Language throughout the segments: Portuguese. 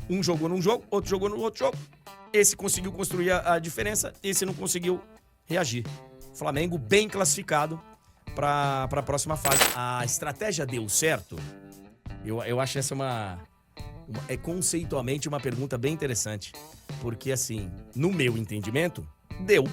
Um jogou num jogo, outro jogou no outro jogo. Esse conseguiu construir a diferença, esse não conseguiu reagir. Flamengo bem classificado para a próxima fase. A estratégia deu certo? Eu acho essa é conceitualmente uma pergunta bem interessante. Porque, assim, no meu entendimento, deu.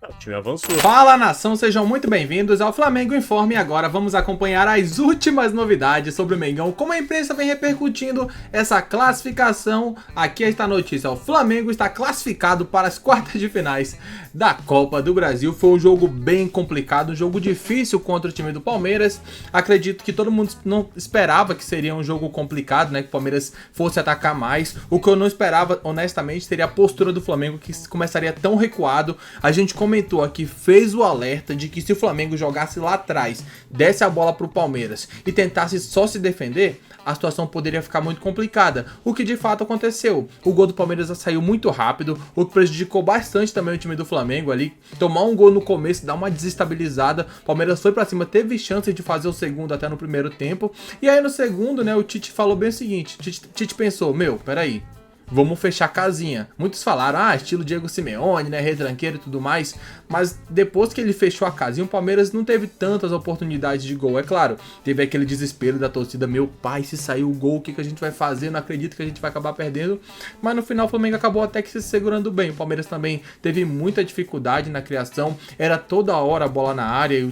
O time avançou. Fala, nação, sejam muito bem-vindos ao Flamengo Informe. Agora vamos acompanhar as últimas novidades sobre o Mengão, como a imprensa vem repercutindo essa classificação. Aqui está a notícia: o Flamengo está classificado para as quartas de finais da Copa do Brasil. Foi um jogo bem complicado, um jogo difícil contra o time do Palmeiras. Acredito que todo mundo não esperava que seria um jogo complicado, né? Que o Palmeiras fosse atacar mais. O que eu não esperava, honestamente, seria a postura do Flamengo, que começaria tão recuado. A gente comentou aqui, fez o alerta de que se o Flamengo jogasse lá atrás, desse a bola pro Palmeiras e tentasse só se defender, a situação poderia ficar muito complicada, o que de fato aconteceu. O gol do Palmeiras saiu muito rápido, o que prejudicou bastante também o time do Flamengo ali. Tomar um gol no começo dá uma desestabilizada. O Palmeiras foi pra cima, teve chance de fazer o segundo até no primeiro tempo, e aí no segundo, né, o Tite falou bem o seguinte: Tite pensou, peraí, vamos fechar a casinha. Muitos falaram, estilo Diego Simeone, né, retranqueiro e tudo mais. Mas depois que ele fechou a casinha, o Palmeiras não teve tantas oportunidades de gol. É claro, teve aquele desespero da torcida: meu pai, se sair o gol, o que a gente vai fazer? Não acredito que a gente vai acabar perdendo. Mas no final o Flamengo acabou até que se segurando bem. O Palmeiras também teve muita dificuldade na criação. Era toda hora a bola na área e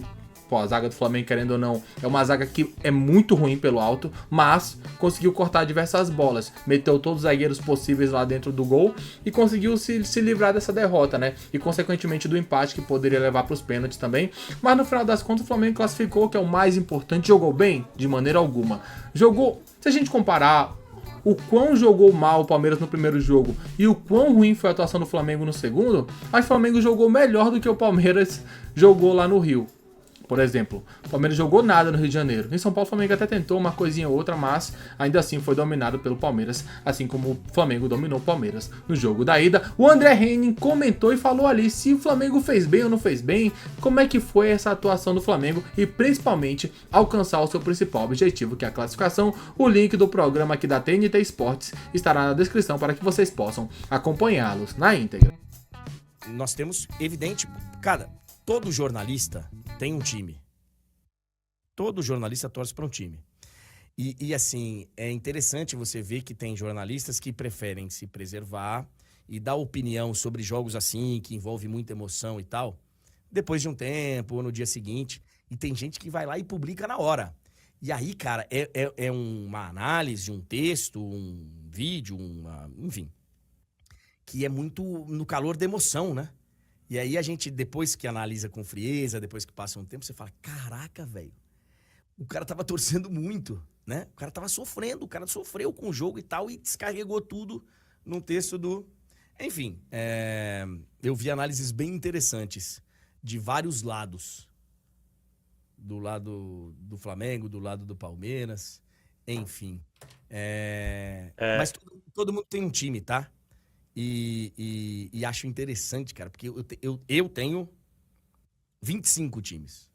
a zaga do Flamengo, querendo ou não, é uma zaga que é muito ruim pelo alto, mas conseguiu cortar diversas bolas, meteu todos os zagueiros possíveis lá dentro do gol e conseguiu se livrar dessa derrota, né? E consequentemente do empate, que poderia levar para os pênaltis também. Mas no final das contas o Flamengo classificou, que é o mais importante. Jogou bem? De maneira alguma. Jogou, se a gente comparar o quão jogou mal o Palmeiras no primeiro jogo e o quão ruim foi a atuação do Flamengo no segundo, acho que o Flamengo jogou melhor do que o Palmeiras jogou lá no Rio. Por exemplo, o Palmeiras jogou nada no Rio de Janeiro. Em São Paulo, o Flamengo até tentou uma coisinha ou outra, mas ainda assim foi dominado pelo Palmeiras, assim como o Flamengo dominou o Palmeiras no jogo da ida. O André Henning comentou e falou ali se o Flamengo fez bem ou não fez bem, como é que foi essa atuação do Flamengo e principalmente alcançar o seu principal objetivo, que é a classificação. O link do programa aqui da TNT Esportes estará na descrição para que vocês possam acompanhá-los na íntegra. Nós temos, evidente, todo jornalista tem um time. Todo jornalista torce para um time. E assim, é interessante você ver que tem jornalistas que preferem se preservar e dar opinião sobre jogos assim, que envolve muita emoção e tal, depois de um tempo ou no dia seguinte. E tem gente que vai lá e publica na hora. E aí, cara, é uma análise, um texto, um vídeo, enfim, que é muito no calor da emoção, né? E aí a gente, depois que analisa com frieza, depois que passa um tempo, você fala: caraca, velho, o cara tava torcendo muito, né? O cara tava sofrendo, o cara sofreu com o jogo e tal, e descarregou tudo num texto do... Enfim, eu vi análises bem interessantes de vários lados. Do lado do Flamengo, do lado do Palmeiras, enfim. Mas todo mundo tem um time, tá? E acho interessante, cara, porque eu tenho 25 times,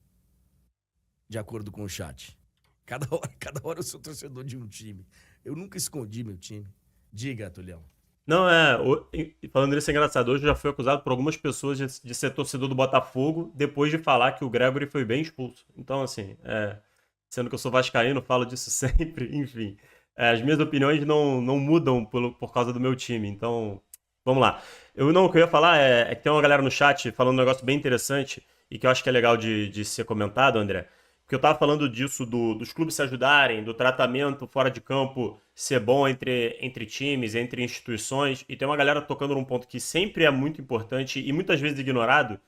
de acordo com o chat. Cada hora eu sou torcedor de um time. Eu nunca escondi meu time. Diga, Tulhão. Não, falando nisso é engraçado, hoje eu já fui acusado por algumas pessoas de ser torcedor do Botafogo, depois de falar que o Gregory foi bem expulso. Então, assim, sendo que eu sou vascaíno, falo disso sempre, enfim. As minhas opiniões não mudam por causa do meu time, então... Vamos lá. O que eu ia falar é que tem uma galera no chat falando um negócio bem interessante e que eu acho que é legal de ser comentado, André. Porque eu tava falando disso, dos clubes se ajudarem, do tratamento fora de campo ser bom entre times, entre instituições. E tem uma galera tocando num ponto que sempre é muito importante e muitas vezes ignorado,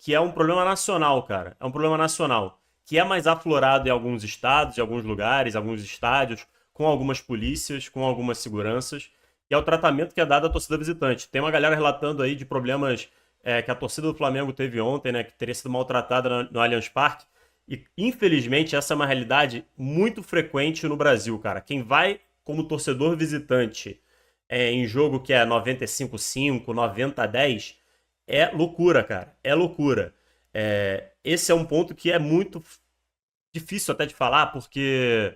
que é um problema nacional, cara. É um problema nacional, que é mais aflorado em alguns estados, em alguns lugares, alguns estádios, com algumas polícias, com algumas seguranças, que é o tratamento que é dado à torcida visitante. Tem uma galera relatando aí de problemas que a torcida do Flamengo teve ontem, né, que teria sido maltratada no Allianz Parque. E, infelizmente, essa é uma realidade muito frequente no Brasil, cara. Quem vai como torcedor visitante em jogo que é 95-5, 90-10, é loucura, cara. É loucura. Esse é um ponto que é muito difícil até de falar, porque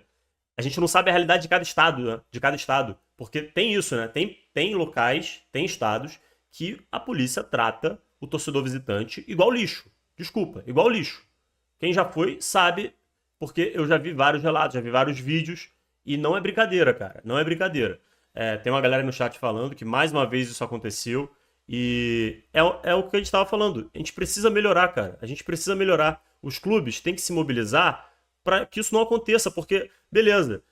a gente não sabe a realidade de cada estado, né? De cada estado. Porque tem isso, né? Tem locais, tem estados que a polícia trata o torcedor visitante igual lixo. Desculpa, igual lixo. Quem já foi sabe, porque eu já vi vários relatos, já vi vários vídeos, e não é brincadeira, cara. Não é brincadeira. Tem uma galera no chat falando que mais uma vez isso aconteceu, e é o que a gente estava falando. A gente precisa melhorar, cara. A gente precisa melhorar. Os clubes têm que se mobilizar para que isso não aconteça, porque, beleza,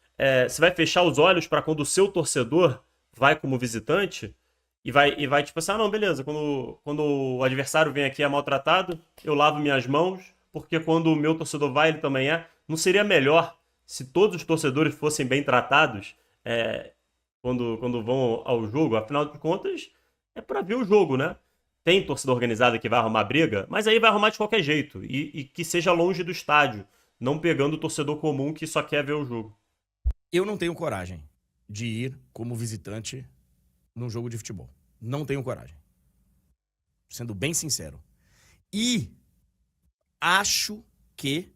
você vai fechar os olhos para quando o seu torcedor vai como visitante e vai tipo assim, não, beleza, quando o adversário vem aqui é maltratado, eu lavo minhas mãos, porque quando o meu torcedor vai, ele também é. Não seria melhor se todos os torcedores fossem bem tratados quando vão ao jogo? Afinal de contas, é para ver o jogo, né? Tem torcida organizada que vai arrumar briga, mas aí vai arrumar de qualquer jeito, e que seja longe do estádio, não pegando o torcedor comum que só quer ver o jogo. Eu não tenho coragem de ir como visitante num jogo de futebol. Não tenho coragem. Sendo bem sincero. E acho que,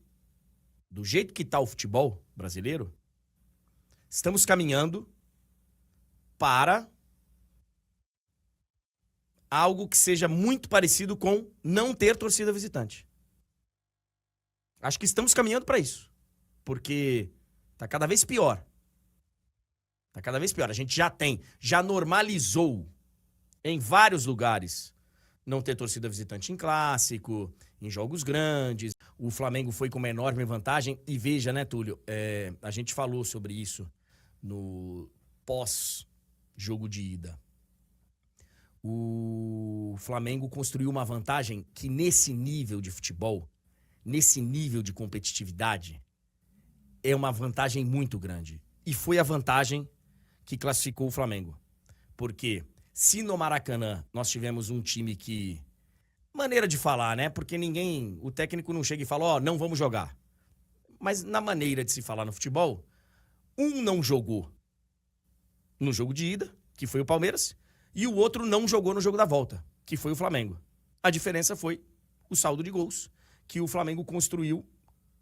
do jeito que está o futebol brasileiro, estamos caminhando para algo que seja muito parecido com não ter torcida visitante. Acho que estamos caminhando para isso. Porque tá cada vez pior. Tá cada vez pior. A gente já normalizou em vários lugares não ter torcida visitante em clássico, em jogos grandes. O Flamengo foi com uma enorme vantagem. E veja, né, Túlio, a gente falou sobre isso no pós-jogo de ida. O Flamengo construiu uma vantagem que nesse nível de futebol, nesse nível de competitividade, é uma vantagem muito grande. E foi a vantagem que classificou o Flamengo. Porque se no Maracanã nós tivemos um time que... Maneira de falar, né? Porque o técnico não chega e fala, não vamos jogar. Mas na maneira de se falar no futebol, um não jogou no jogo de ida, que foi o Palmeiras, e o outro não jogou no jogo da volta, que foi o Flamengo. A diferença foi o saldo de gols, que o Flamengo construiu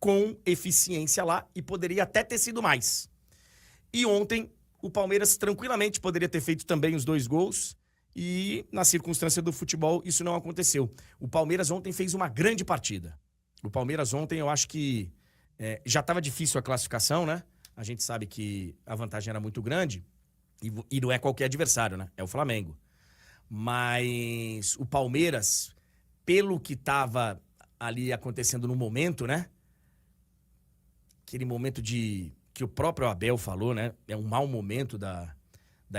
com eficiência lá e poderia até ter sido mais. E ontem o Palmeiras tranquilamente poderia ter feito também os 2 gols e na circunstância do futebol isso não aconteceu. O Palmeiras ontem fez uma grande partida. O Palmeiras ontem eu acho que já estava difícil a classificação, né? A gente sabe que a vantagem era muito grande e não é qualquer adversário, né? É o Flamengo. Mas o Palmeiras, pelo que estava ali acontecendo no momento, né? Aquele momento que o próprio Abel falou, né? É um mau momento da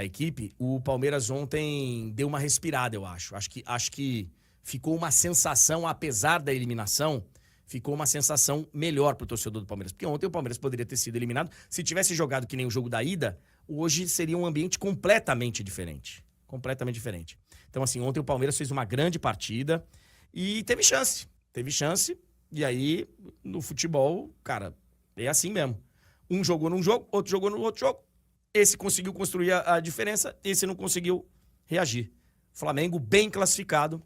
equipe. O Palmeiras ontem deu uma respirada, eu acho. Acho que ficou uma sensação, apesar da eliminação, ficou uma sensação melhor pro torcedor do Palmeiras. Porque ontem o Palmeiras poderia ter sido eliminado. Se tivesse jogado que nem o jogo da ida, hoje seria um ambiente completamente diferente. Completamente diferente. Então, assim, ontem o Palmeiras fez uma grande partida e teve chance. Teve chance. E aí, no futebol, cara, é assim mesmo. Um jogou num jogo, outro jogou no outro jogo. Esse conseguiu construir a diferença, esse não conseguiu reagir. Flamengo bem classificado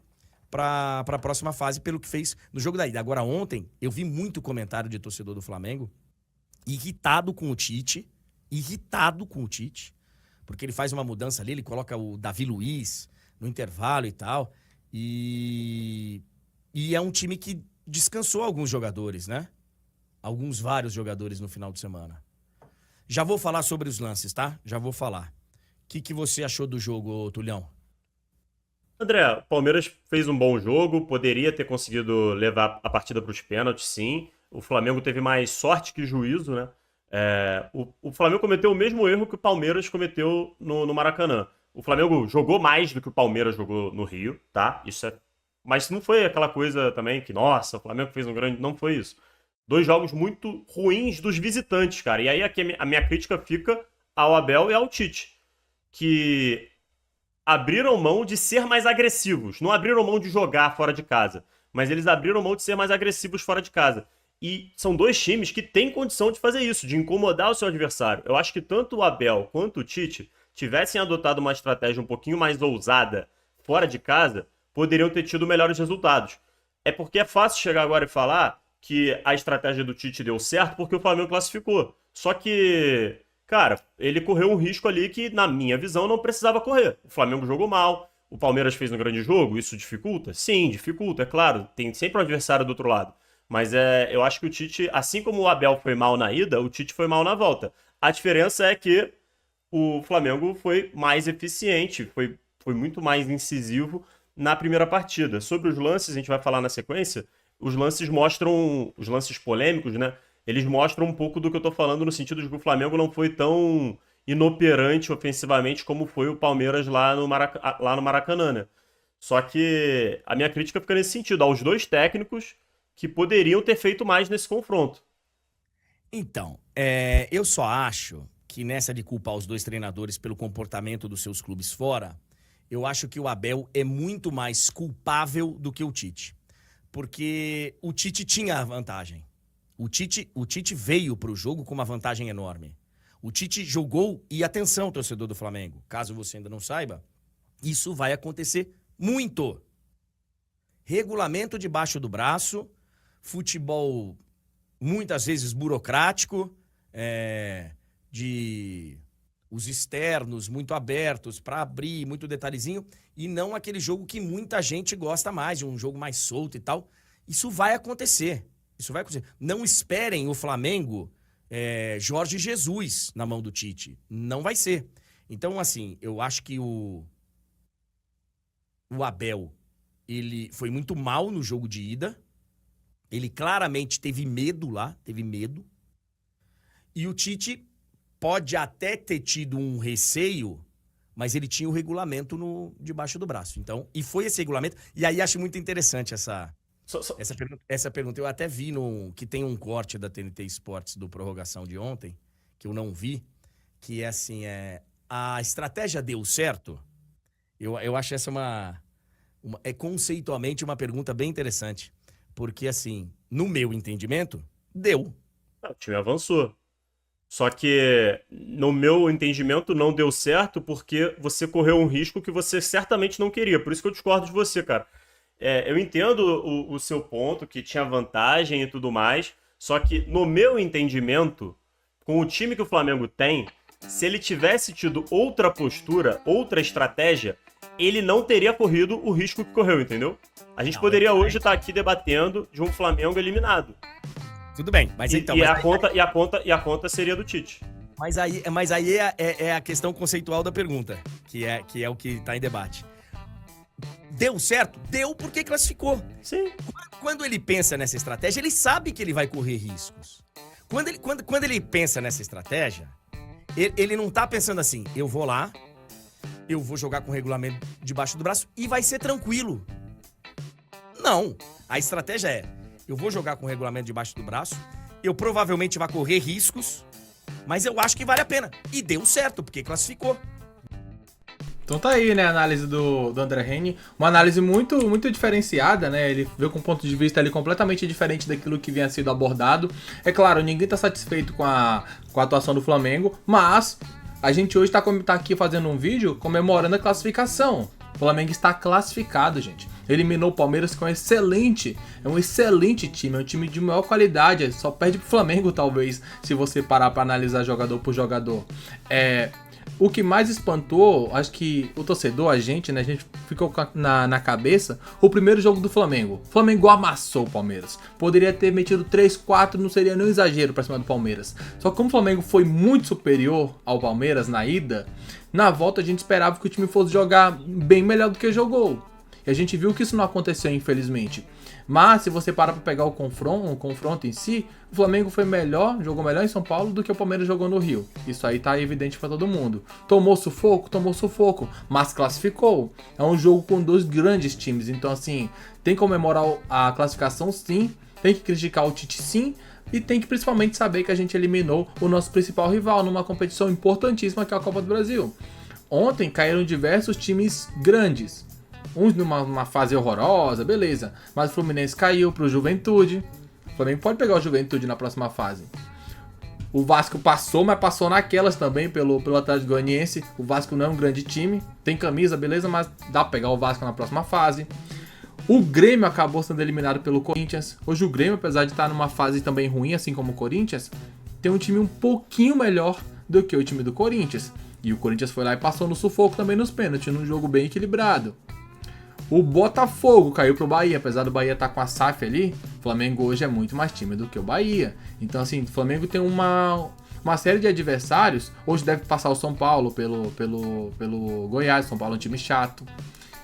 para a próxima fase pelo que fez no jogo da ida. Agora, ontem, eu vi muito comentário de torcedor do Flamengo irritado com o Tite, porque ele faz uma mudança ali, ele coloca o Davi Luiz no intervalo e tal, e é um time que descansou alguns jogadores, né? Vários jogadores no final de semana. Já vou falar sobre os lances, tá? Já vou falar. O que você achou do jogo, Tulhão? André, o Palmeiras fez um bom jogo, poderia ter conseguido levar a partida para os pênaltis, sim. O Flamengo teve mais sorte que juízo, né? O Flamengo cometeu o mesmo erro que o Palmeiras cometeu no Maracanã. O Flamengo jogou mais do que o Palmeiras jogou no Rio, tá? Mas não foi aquela coisa também que, nossa, o Flamengo fez um grande... Não foi isso. 2 jogos muito ruins dos visitantes, cara. E aí aqui a minha crítica fica ao Abel e ao Tite, que abriram mão de ser mais agressivos. Não abriram mão de jogar fora de casa, mas eles abriram mão de ser mais agressivos fora de casa. E são 2 times que têm condição de fazer isso, de incomodar o seu adversário. Eu acho que tanto o Abel quanto o Tite tivessem adotado uma estratégia um pouquinho mais ousada fora de casa, poderiam ter tido melhores resultados. É porque é fácil chegar agora e falar que a estratégia do Tite deu certo porque o Flamengo classificou. Só que, cara, ele correu um risco ali que, na minha visão, não precisava correr. O Flamengo jogou mal, o Palmeiras fez um grande jogo, isso dificulta? Sim, dificulta, é claro, tem sempre um adversário do outro lado. Mas eu acho que o Tite, assim como o Abel foi mal na ida, o Tite foi mal na volta. A diferença é que o Flamengo foi mais eficiente, foi muito mais incisivo na primeira partida. Sobre os lances, a gente vai falar na sequência, os lances mostram, os lances polêmicos, né? Eles mostram um pouco do que eu tô falando no sentido de que o Flamengo não foi tão inoperante ofensivamente como foi o Palmeiras lá no Maracanã, né? Só que a minha crítica fica nesse sentido, aos dois técnicos que poderiam ter feito mais nesse confronto. Então, eu só acho que nessa de culpar os dois treinadores pelo comportamento dos seus clubes fora, eu acho que o Abel é muito mais culpável do que o Tite. Porque o Tite tinha a vantagem. O Tite veio para o jogo com uma vantagem enorme. O Tite jogou, e atenção, torcedor do Flamengo, caso você ainda não saiba, isso vai acontecer muito. Regulamento debaixo do braço, futebol muitas vezes burocrático, de os externos muito abertos para abrir, muito detalhezinho, e não aquele jogo que muita gente gosta mais, de um jogo mais solto e tal. Isso vai acontecer. Isso vai acontecer. Não esperem o Flamengo Jorge Jesus na mão do Tite. Não vai ser. Então, assim, eu acho que o Abel, ele foi muito mal no jogo de ida. Ele claramente teve medo lá, teve medo. E o Tite pode até ter tido um receio, mas ele tinha o regulamento debaixo do braço. Então, e foi esse regulamento. E aí acho muito interessante essa pergunta. Eu até vi que tem um corte da TNT Esportes do Prorrogação de ontem, que eu não vi, que é assim, a estratégia deu certo? Eu acho essa conceitualmente uma pergunta bem interessante. Porque, assim, no meu entendimento, deu. O time avançou. Só que, no meu entendimento, não deu certo porque você correu um risco que você certamente não queria. Por isso que eu discordo de você, cara. Eu entendo o seu ponto, que tinha vantagem e tudo mais. Só que, no meu entendimento, com o time que o Flamengo tem, se ele tivesse tido outra postura, outra estratégia, ele não teria corrido o risco que correu, entendeu? A gente poderia hoje estar aqui debatendo de um Flamengo eliminado. Tudo bem, mas então... A conta seria do Tite. Mas aí é a questão conceitual da pergunta, que é o que está em debate. Deu certo? Deu porque classificou. Sim. Quando ele pensa nessa estratégia, ele sabe que ele vai correr riscos. Quando ele pensa nessa estratégia, ele não tá pensando assim, eu vou lá, eu vou jogar com o regulamento debaixo do braço e vai ser tranquilo. Não. A estratégia eu vou jogar com o regulamento debaixo do braço, eu provavelmente vou correr riscos, mas eu acho que vale a pena. E deu certo, porque classificou. Então tá aí, né, a análise do André Henning, uma análise muito, muito diferenciada, né, ele veio com um ponto de vista ali completamente diferente daquilo que vinha sido abordado. É claro, ninguém tá satisfeito com a atuação do Flamengo, mas a gente hoje tá aqui fazendo um vídeo comemorando a classificação. O Flamengo está classificado, gente. Eliminou o Palmeiras com um excelente time, é um time de maior qualidade, só perde pro Flamengo talvez, se você parar para analisar jogador por jogador. O que mais espantou, acho que o torcedor, a gente ficou na cabeça, o primeiro jogo do Flamengo. O Flamengo amassou o Palmeiras. Poderia ter metido 3-4, não seria nem um exagero pra cima do Palmeiras. Só que como o Flamengo foi muito superior ao Palmeiras na ida, na volta a gente esperava que o time fosse jogar bem melhor do que jogou. E a gente viu que isso não aconteceu, infelizmente. Mas se você parar para pegar o confronto em si, o Flamengo jogou melhor em São Paulo do que o Palmeiras jogou no Rio. Isso aí tá evidente para todo mundo. Tomou sufoco, mas classificou. É um jogo com dois grandes times, então assim, tem que comemorar a classificação sim, tem que criticar o Tite sim, e tem que principalmente saber que a gente eliminou o nosso principal rival numa competição importantíssima que é a Copa do Brasil. Ontem caíram diversos times grandes. Uns numa fase horrorosa, beleza. Mas o Fluminense caiu pro Juventude. O Flamengo pode pegar o Juventude na próxima fase. O Vasco passou, mas passou naquelas também pelo Atlético Goianiense. O Vasco não é um grande time. Tem camisa, beleza, mas dá pra pegar o Vasco na próxima fase. O Grêmio acabou sendo eliminado pelo Corinthians. Hoje o Grêmio, apesar de estar numa fase também ruim, assim como o Corinthians, tem um time um pouquinho melhor do que o time do Corinthians. E o Corinthians foi lá e passou no sufoco também nos pênaltis, num jogo bem equilibrado. O Botafogo caiu pro Bahia, apesar do Bahia estar com a SAF ali, o Flamengo hoje é muito mais time do que o Bahia. Então assim, o Flamengo tem uma série de adversários, hoje deve passar o São Paulo pelo Goiás, São Paulo é um time chato.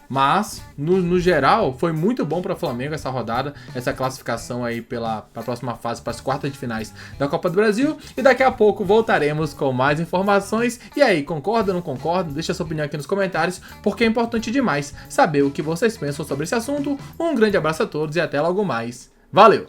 Mas, no geral, foi muito bom para o Flamengo essa rodada, essa classificação aí para a próxima fase, para as quartas de finais da Copa do Brasil. E daqui a pouco voltaremos com mais informações. E aí, concorda ou não concorda? Deixa sua opinião aqui nos comentários, porque é importante demais saber o que vocês pensam sobre esse assunto. Um grande abraço a todos e até logo mais. Valeu!